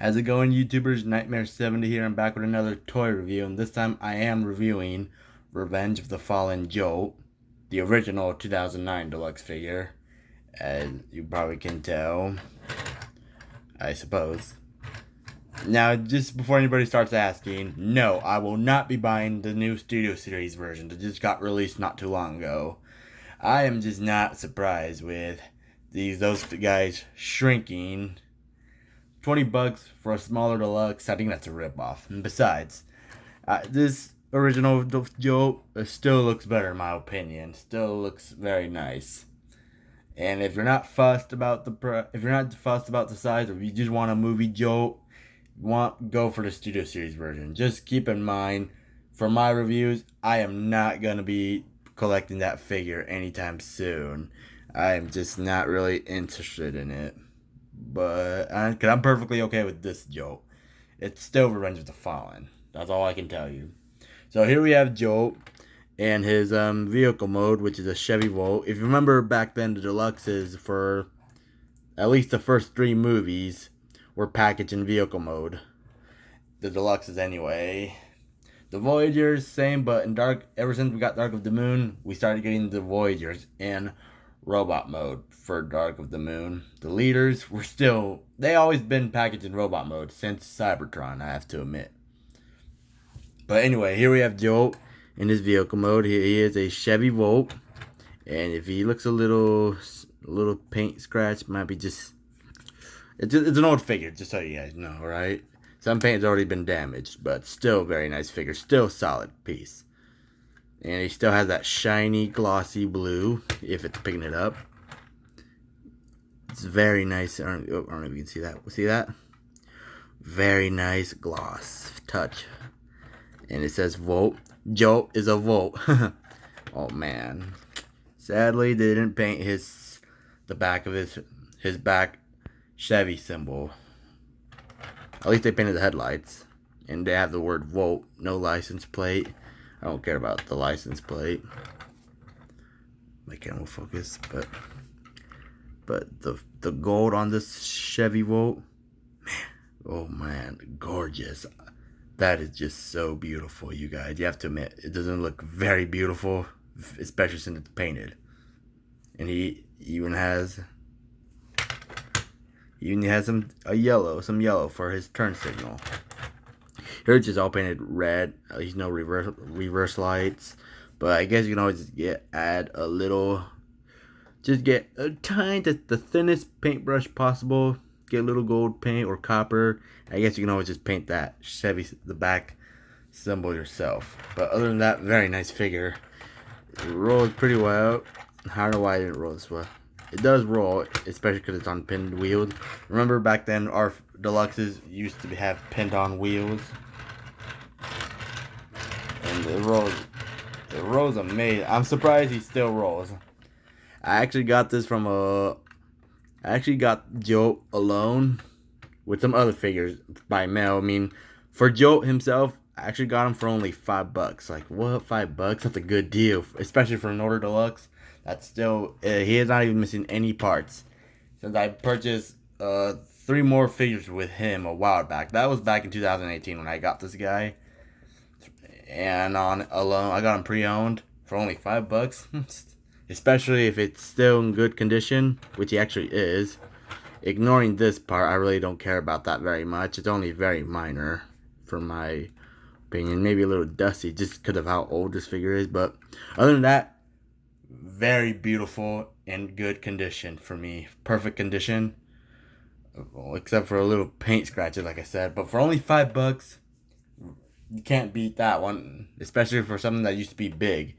How's it going, YouTubers? Nightmare70 here. I'm back with another toy review, and this time I am reviewing Revenge of the Fallen Jolt, the original 2009 Deluxe figure, as you probably can tell, I suppose. Now, just before anybody starts asking, no, I will not be buying the new Studio Series version that just got released not too long ago. I am just not surprised with those guys shrinking. $20 for a smaller deluxe. I think that's a ripoff. And besides, this original Jolt still looks better in my opinion. Still looks very nice. And if you're not fussed about the size, or if you just want a movie Jolt, go for the Studio Series version. Just keep in mind, for my reviews, I am not gonna be collecting that figure anytime soon. I am just not really interested in it. But cause I'm perfectly okay with this Jolt. It's still Revenge of the Fallen. That's all I can tell you. So here we have Jolt and his vehicle mode, which is a Chevy Volt. If you remember back then, the Deluxes for at least the first 3 movies were packaged in vehicle mode. The Deluxes anyway. The Voyagers, same, but in ever since we got Dark of the Moon, we started getting the Voyagers in robot mode for Dark of the Moon. The leaders they always been packaged in robot mode since Cybertron, I have to admit. But anyway, here we have Jolt in his vehicle mode. He is a Chevy Volt, and if he looks a little paint scratch, might be it's an old figure, just so you guys know, right? Some paint has already been damaged, but still very nice figure, still solid piece. And he still has that shiny, glossy blue, if it's picking it up. It's very nice. I don't know if you can see that. See that? Very nice gloss touch. And it says Volt. Jolt is a Volt. Oh, man. Sadly, they didn't paint the back of his back Chevy symbol. At least they painted the headlights. And they have the word Volt, no license plate. I don't care about the license plate. My camera will focus, but the gold on this Chevy Volt, oh man, gorgeous. That is just so beautiful, you guys. You have to admit, it doesn't look very beautiful, especially since it's painted. And he even has some yellow for his turn signal. Here it's just all painted red. There's no reverse lights, but I guess you can always add a little. Just get a tiny, the thinnest paintbrush possible. Get a little gold paint or copper. I guess you can always just paint that the back symbol yourself. But other than that, very nice figure. It rolls pretty well. I don't know why I didn't roll this well. It does roll, especially because it's on pinned wheels. Remember back then, our Deluxes used to have pinned on wheels. And it rolls amazing. I'm surprised he still rolls. I actually got Jolt alone with some other figures by mail. I mean, for Jolt himself, I actually got him for only $5. Like, what, $5? That's a good deal, especially for an order deluxe. That's still, he is not even missing any parts. Since I purchased 3 more figures with him a while back. That was back in 2018 when I got this guy. And I got him pre-owned for only $5. Especially if it's still in good condition, which he actually is. Ignoring this part, I really don't care about that very much. It's only very minor, for my opinion. Maybe a little dusty, just because of how old this figure is. But other than that, very beautiful and good condition for me. Perfect condition. Except for a little paint scratches, like I said. But for only $5, you can't beat that one. Especially for something that used to be big.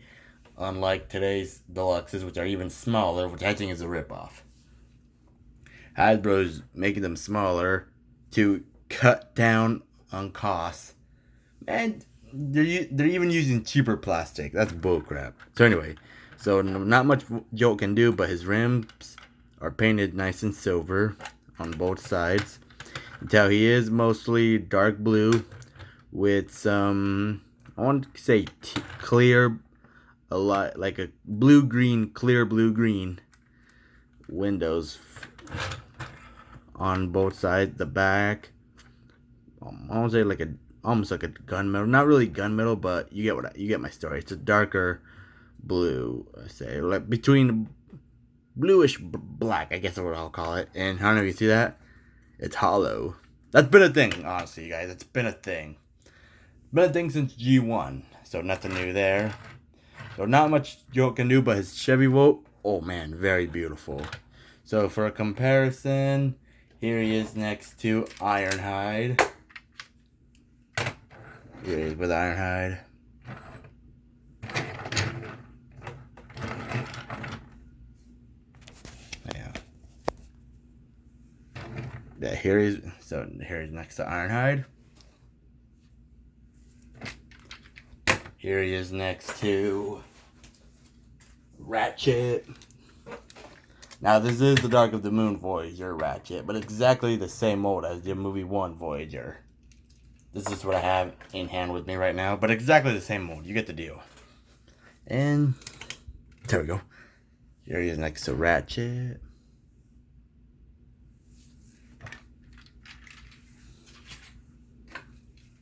Unlike today's Deluxes, which are even smaller, which I think is a ripoff. Hasbro's making them smaller to cut down on costs. And they're even using cheaper plastic. That's bullcrap. So anyway, not much Jolt can do, but his rims are painted nice and silver on both sides. You can tell he is mostly dark blue with some, I want to say clear, a lot like a clear blue-green windows on both sides. The back I won't say like almost like a gunmetal. Not really gunmetal, but you get my story. It's a darker blue, I say, like between bluish black, I guess is what I'll call it. And I don't know if you see that. It's hollow. That's been a thing, honestly, guys. It's been a thing. Been a thing since G1, so nothing new there. So not much Jolt can do, but his Chevy Volt, oh man, very beautiful. So for a comparison, here he is next to Ironhide. Here he is with Ironhide. Yeah, here he's next to Ironhide. Here he is next to Ratchet. Now this is the Dark of the Moon Voyager Ratchet, but exactly the same mold as the movie 1 Voyager. This is what I have in hand with me right now, but exactly the same mold. You get the deal. And there we go. Here he is next to Ratchet.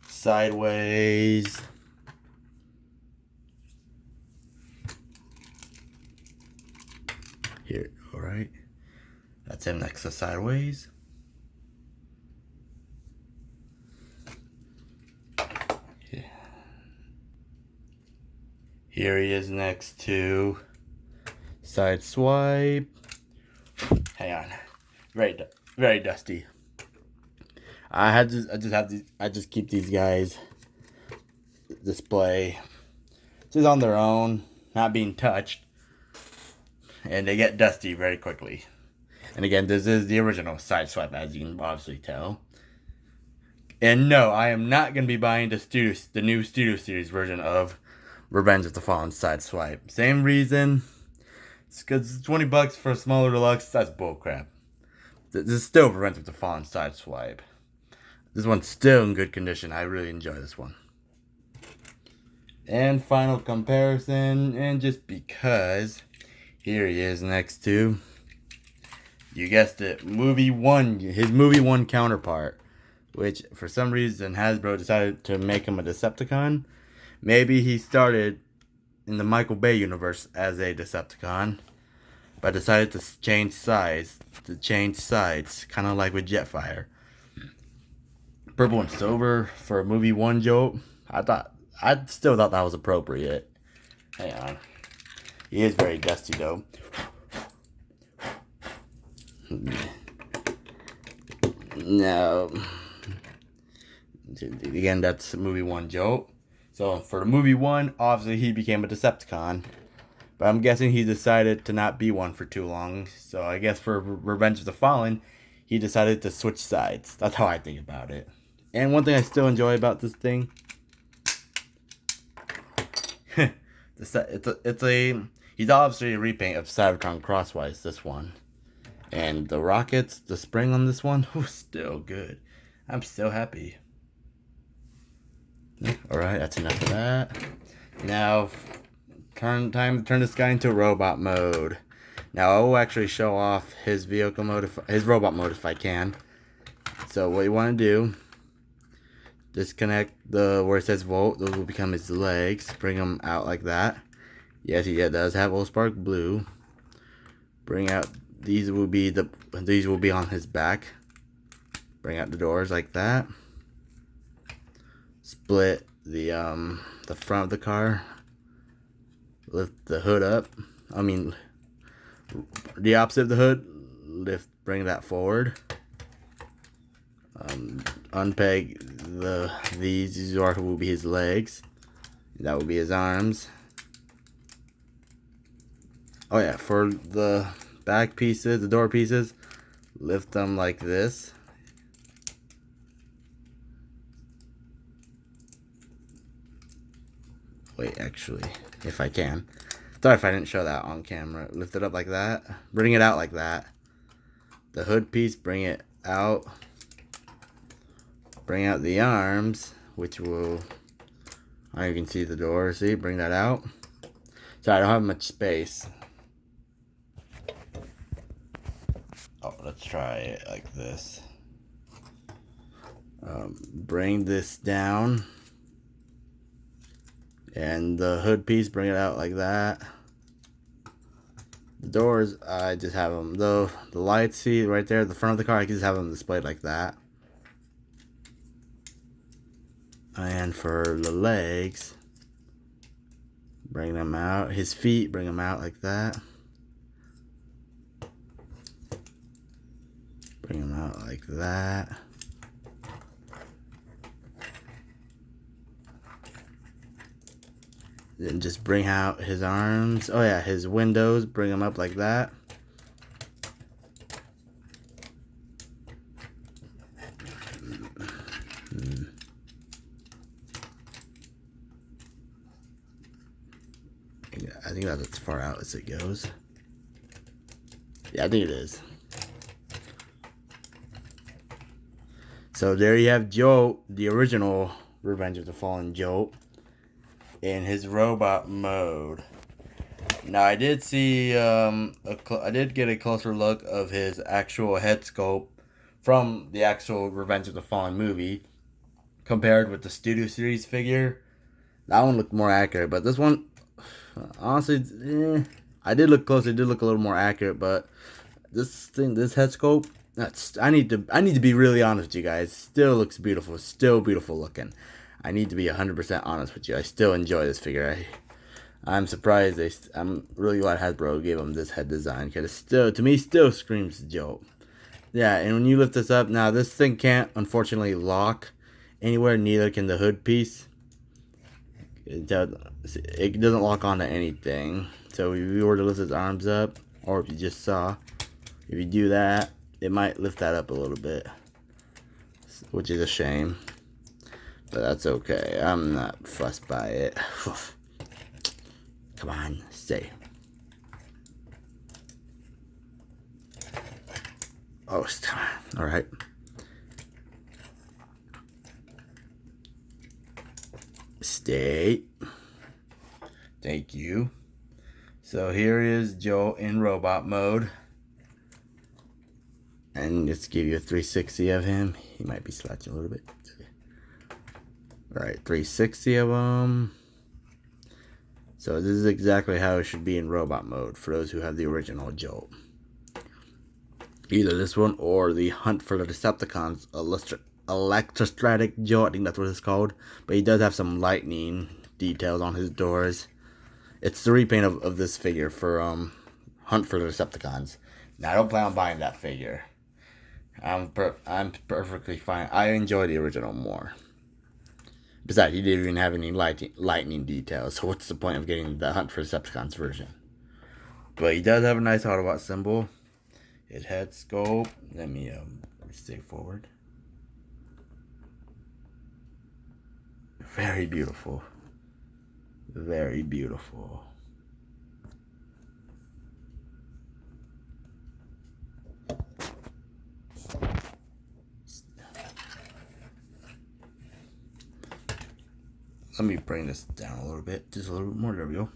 Sideways. Here, alright. That's him next to Sideways. Yeah. Here he is next to Side Swipe. Hang on. Very dusty. I just keep these guys display just on their own, not being touched, and they get dusty very quickly. And again, this is the original Side Swipe, as you can obviously tell. And no, I am not going to be buying the new Studio Series version of Revenge of the Fallen Side Swipe. Same reason. It's because it's $20 for a smaller deluxe. That's bullcrap. This is still Revenge of the Fallen Side Swipe. This one's still in good condition. I really enjoy this one. And final comparison, and just because, here he is next to, you guessed it, his movie 1 counterpart, which for some reason Hasbro decided to make him a Decepticon. Maybe he started in the Michael Bay universe as a Decepticon, but decided to change sides, kind of like with Jetfire. Purple and silver for a movie 1 Jolt. I still thought that was appropriate. Hang on. He is very dusty though. No. Again, that's movie 1 Jolt. So for the movie 1, obviously he became a Decepticon. But I'm guessing he decided to not be one for too long. So I guess for Revenge of the Fallen, he decided to switch sides. That's how I think about it. And one thing I still enjoy about this thing, he's obviously a repaint of Cybertron Crosswise, this one. And the rockets, the spring on this one, still good. I'm still happy. Alright, that's enough of that. Now, time to turn this guy into robot mode. Now, I will actually show off his vehicle mode, his robot mode if I can. So, what you want to do, disconnect where it says Volt. Those will become his legs. Bring them out like that. Yes, he does have Allspark Blue. Bring out, these will be on his back. Bring out the doors like that. Split the front of the car. Lift the hood up. I mean, the opposite of the hood. Bring that forward. Unpeg these will be his legs. That will be his arms. Oh yeah, for the back pieces, the door pieces, lift them like this. Wait, actually, if I can. Sorry if I didn't show that on camera. Lift it up like that. Bring it out like that. The hood piece, bring it out. Bring out the arms, which will, now you can see the door, see, bring that out. So I don't have much space. Oh, let's try it like this. Bring this down, and the hood piece, bring it out like that. The doors, I just have them, though the lights, see right there, the front of the car, I can just have them displayed like that. And for the legs, bring them out. His feet, bring them out like that. Bring them out like that. Then just bring out his arms. Oh yeah, his windows, bring them up like that. I think that's as far out as it goes. Yeah, I think it is. So there you have Jolt, the original Revenge of the Fallen Jolt, in his robot mode. Now I did see, I did get a closer look of his actual head sculpt from the actual Revenge of the Fallen movie, compared with the Studio Series figure. That one looked more accurate, but this one, honestly, I did look close. It did look a little more accurate, but this head sculpt, I need to be really honest with you guys. Still looks beautiful. Still beautiful looking. I need to be 100% honest with you. I still enjoy this figure. I'm surprised. I'm really glad Hasbro gave him this head design, because it still, to me, still screams Jolt. Yeah, and when you lift this up, now this thing can't unfortunately lock anywhere. Neither can the hood piece. It doesn't lock onto anything. So if you were to lift his arms up, or if you just saw, if you do that, it might lift that up a little bit, which is a shame, but that's okay. I'm not fussed by it. Come on, stay. Oh, stop. All right. Stay. Thank you. So here is Jolt in robot mode. And let's give you a 360 of him. He might be slouching a little bit. Alright, 360 of him. So this is exactly how it should be in robot mode for those who have the original Jolt. Either this one or the Hunt for the Decepticons electrostatic Jolt. I think that's what it's called. But he does have some lightning details on his doors. It's the repaint of this figure for Hunt for the Decepticons. Now I don't plan on buying that figure. I'm perfectly fine. I enjoy the original more. Besides, he didn't even have any lightning details, so what's the point of getting the Hunt for Decepticons version? But he does have a nice Autobot symbol. His head sculpt. Let me stay forward. Very beautiful. Very beautiful. Let me bring this down a little bit, just a little bit more. There we go.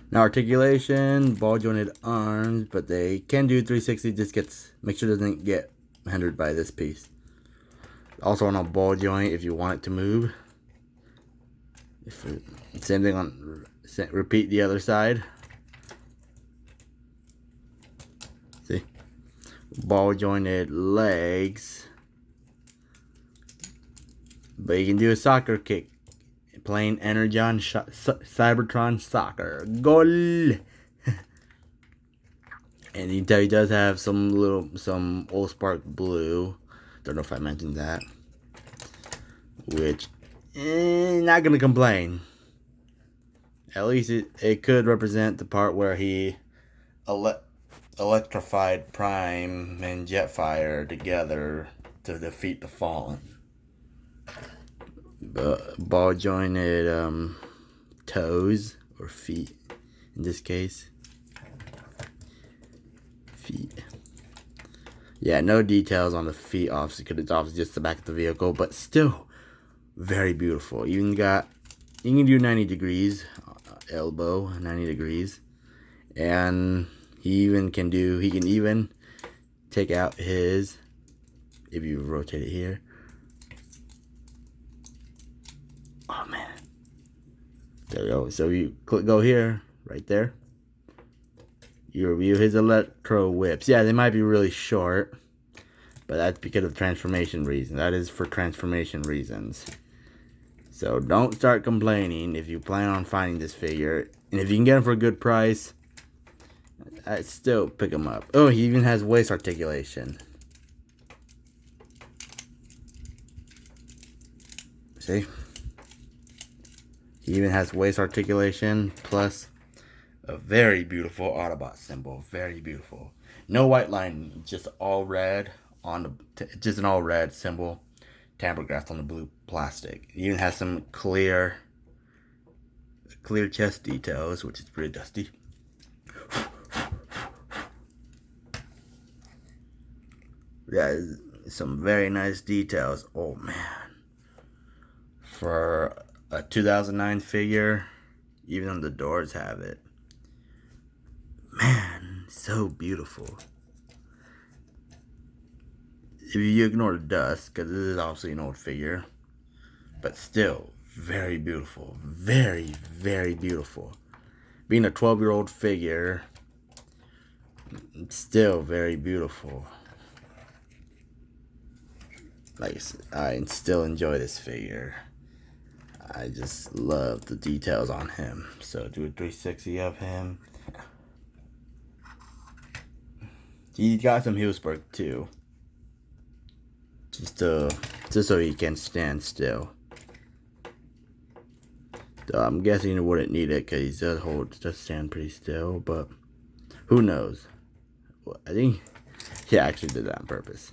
Now articulation, ball jointed arms, but they can do 360. Just make sure it doesn't get hindered by this piece. Also on a ball joint if you want it to move. Same thing on, repeat the other side. See, ball jointed legs, but you can do a soccer kick. Playing Energon Cybertron Soccer goal. And you can tell he does have some Allspark blue. Don't know if I mentioned that. Which, not gonna complain. At least it could represent the part where he electrified Prime and Jetfire together to defeat the Fallen. Ball jointed toes or feet in this case. Feet. Yeah, no details on the feet, obviously, because it's obviously just the back of the vehicle, but still very beautiful. You can do 90 degrees, elbow 90 degrees, and he can even take out his, if you rotate it here, Oh man. There you go. So you go here, right there. You review his electro whips. Yeah, they might be really short, but that's because of transformation reasons. That is for transformation reasons. So don't start complaining if you plan on finding this figure. And if you can get him for a good price, I'd still pick him up. Oh, he even has waist articulation. See? He even has waist articulation plus a very beautiful Autobot symbol. Very beautiful. No white line, just all red on the just an all red symbol. Tampergraphed on the blue plastic. It even has some clear chest details, which is pretty dusty. Yeah, some very nice details. Oh man, for a 2009 figure, even on the doors have it. Man, so beautiful. If you ignore the dust, because this is obviously an old figure, but still very beautiful. Very, very beautiful. Being a 12-year-old figure, still very beautiful. Like I still enjoy this figure. I just love the details on him. So do a 360 of him. He got some Hillsburg too. Just so he can stand still. So I'm guessing he wouldn't need it because he does stand pretty still, but who knows? Well, I think he actually did that on purpose.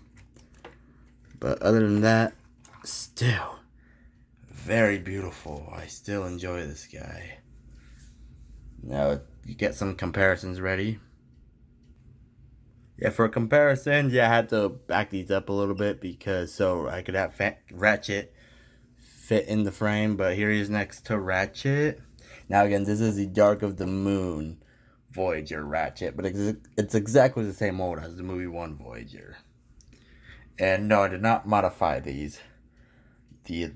But other than that, still very beautiful. I still enjoy this guy. Now you get some comparisons ready. Yeah, for a comparison, yeah, I had to back these up a little bit because so I could have Ratchet fit in the frame. But here he is next to Ratchet. Now again, this is the Dark of the Moon Voyager Ratchet, but it's exactly the same mold as the movie 1 Voyager. And no, I did not modify these. I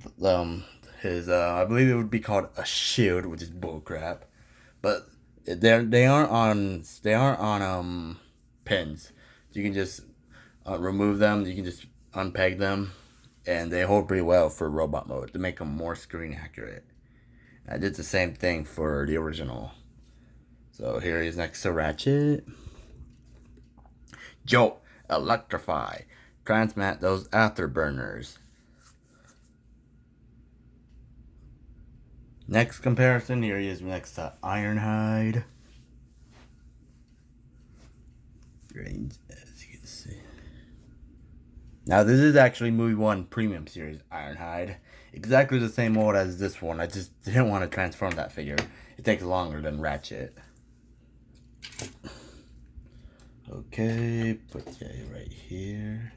believe it would be called a shield, which is bullcrap. But they aren't on pins. You can just remove them. You can just unpeg them, and they hold pretty well for robot mode to make them more screen accurate. I did the same thing for the original. So here he is next to Ratchet. Jolt, electrify, transmat those afterburners. Next comparison, here he is next to Ironhide. Range, as you can see. Now this is actually movie 1 premium series Ironhide. Exactly the same mold as this one. I just didn't want to transform that figure. It takes longer than Ratchet. Okay, put Jay right here.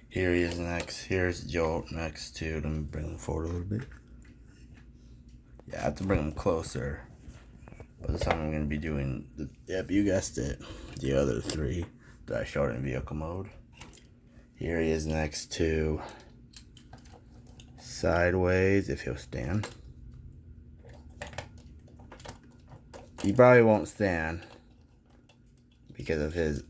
Here he is next. Here's Jolt next to. Let me bring him forward a little bit. Yeah, I have to bring him closer. But this time I'm going to be doing, yep, you guessed it, the other 3 that I showed in vehicle mode. Here he is next to Sideways, if he'll stand. He probably won't stand because of his...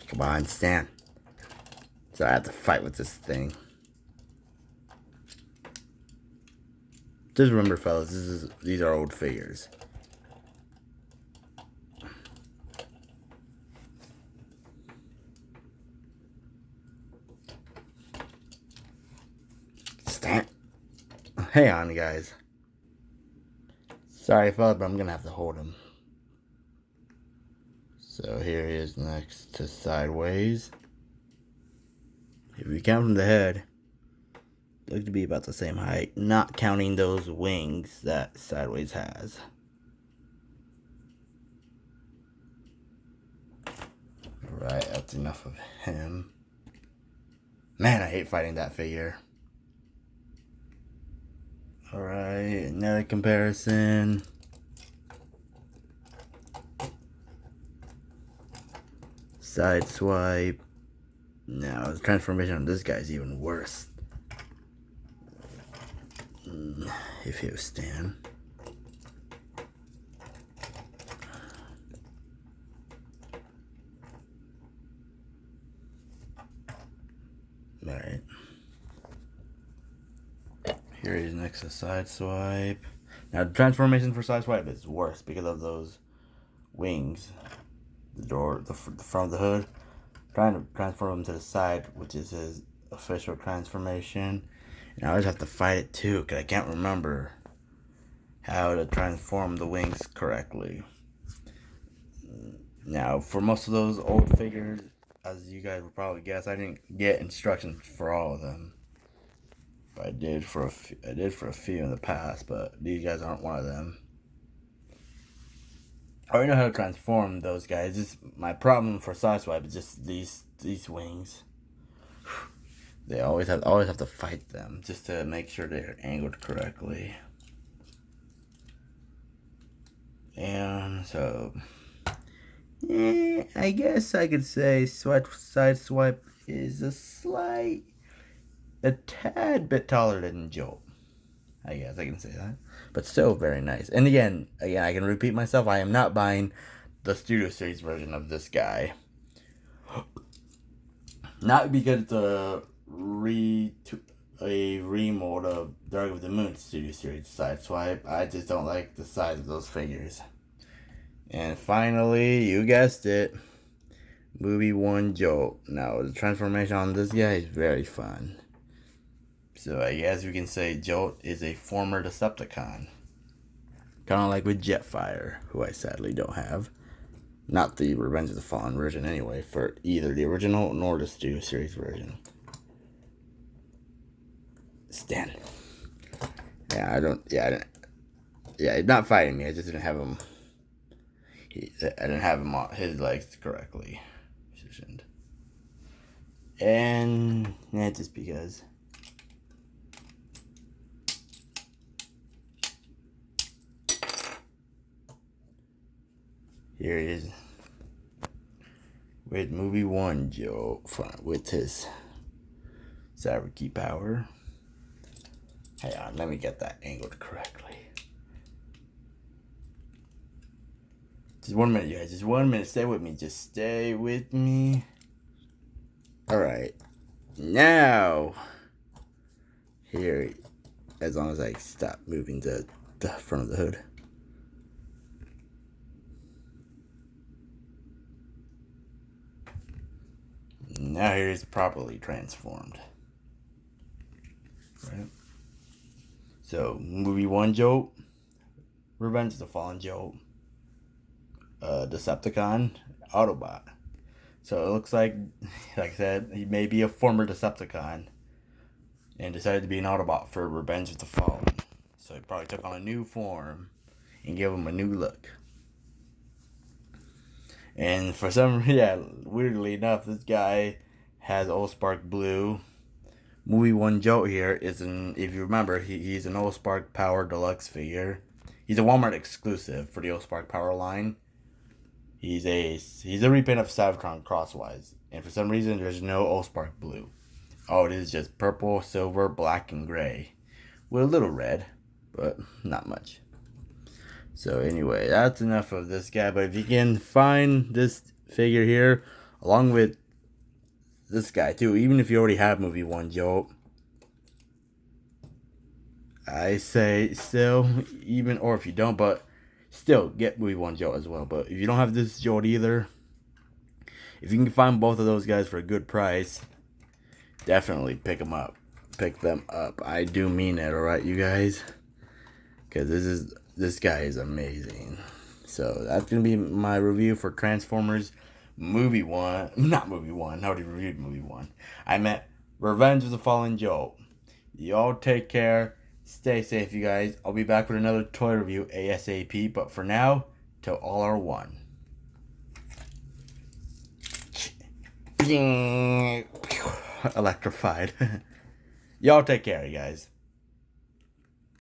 Come on, stand. So I have to fight with this thing. Just remember, fellas, these are old figures. Stand. Hang on, guys. Sorry, fellas, but I'm gonna have to hold him. So here he is next to Sideways. If we count from the head, it looks to be about the same height, not counting those wings that Sideways has. Alright, that's enough of him. Man, I hate fighting that figure. Alright, another comparison. Side swipe. Now, the transformation on this guy is even worse. If he was standing. Alright. Here he is next to side swipe. Now, the transformation for side swipe is worse because of those wings. The door, the front of the hood. Trying to transform him to the side, which is his official transformation. And I always have to fight it too, because I can't remember how to transform the wings correctly. Now, for most of those old figures, as you guys will probably guess, I didn't get instructions for all of them. I did for a few in the past, but these guys aren't one of them. I already know how to transform those guys. Just my problem for Sideswipe is just these wings. They always have to fight them just to make sure they're angled correctly. And so, yeah, I guess I could say Sideswipe is a tad bit taller than Jolt. I guess I can say that. But still very nice. And again, I can repeat myself. I am not buying the Studio Series version of this guy. Not because it's a remold of Dark of the Moon Studio Series Sideswipe. I just don't like the size of those figures. And finally, you guessed it, Movie 1 Jolt. Now, the transformation on this guy is very fun. So I guess we can say Jolt is a former Decepticon. Kind of like with Jetfire, who I sadly don't have. Not the Revenge of the Fallen version anyway, for either the original nor the Studio Series version. Stan. He's not fighting me, I just didn't have him. I didn't have him on his legs correctly positioned. And, yeah, just because. Here he is with Movie 1 Jolt with his Cyber Key power. Hang on, let me get that angled correctly. Just 1 minute, you guys. Just 1 minute. Stay with me. Just stay with me. Alright. Now, here, as long as I stop moving the front of the hood. Now here is properly transformed. Right? So, Movie 1 Jolt, Revenge of the Fallen Jolt, Decepticon, Autobot. So it looks like I said, he may be a former Decepticon and decided to be an Autobot for Revenge of the Fallen. So he probably took on a new form and gave him a new look. And for some, weirdly enough, this guy has Allspark Blue. Movie 1 Jolt here is if you remember, he's an Allspark Power Deluxe figure. He's a Walmart exclusive for the Allspark Power line. He's a repaint of Cybertron Crosswise. And for some reason, there's no Allspark Blue. Oh, it is just purple, silver, black, and gray. With a little red, but not much. So anyway, that's enough of this guy. But if you can find this figure here, along with this guy too, even if you already have Movie 1 Jolt, I say still, even, or if you don't, but still get Movie 1 Jolt as well. But if you don't have this Jolt either, if you can find both of those guys for a good price, definitely pick them up. Pick them up. I do mean it, alright, you guys? Because this guy is amazing. So that's going to be my review for Transformers Movie 1. Not Movie 1. I already reviewed Movie 1. I meant Revenge of the Fallen Jolt. Y'all take care. Stay safe, you guys. I'll be back with another toy review ASAP. But for now, till all are one. Electrified. Y'all take care, you guys.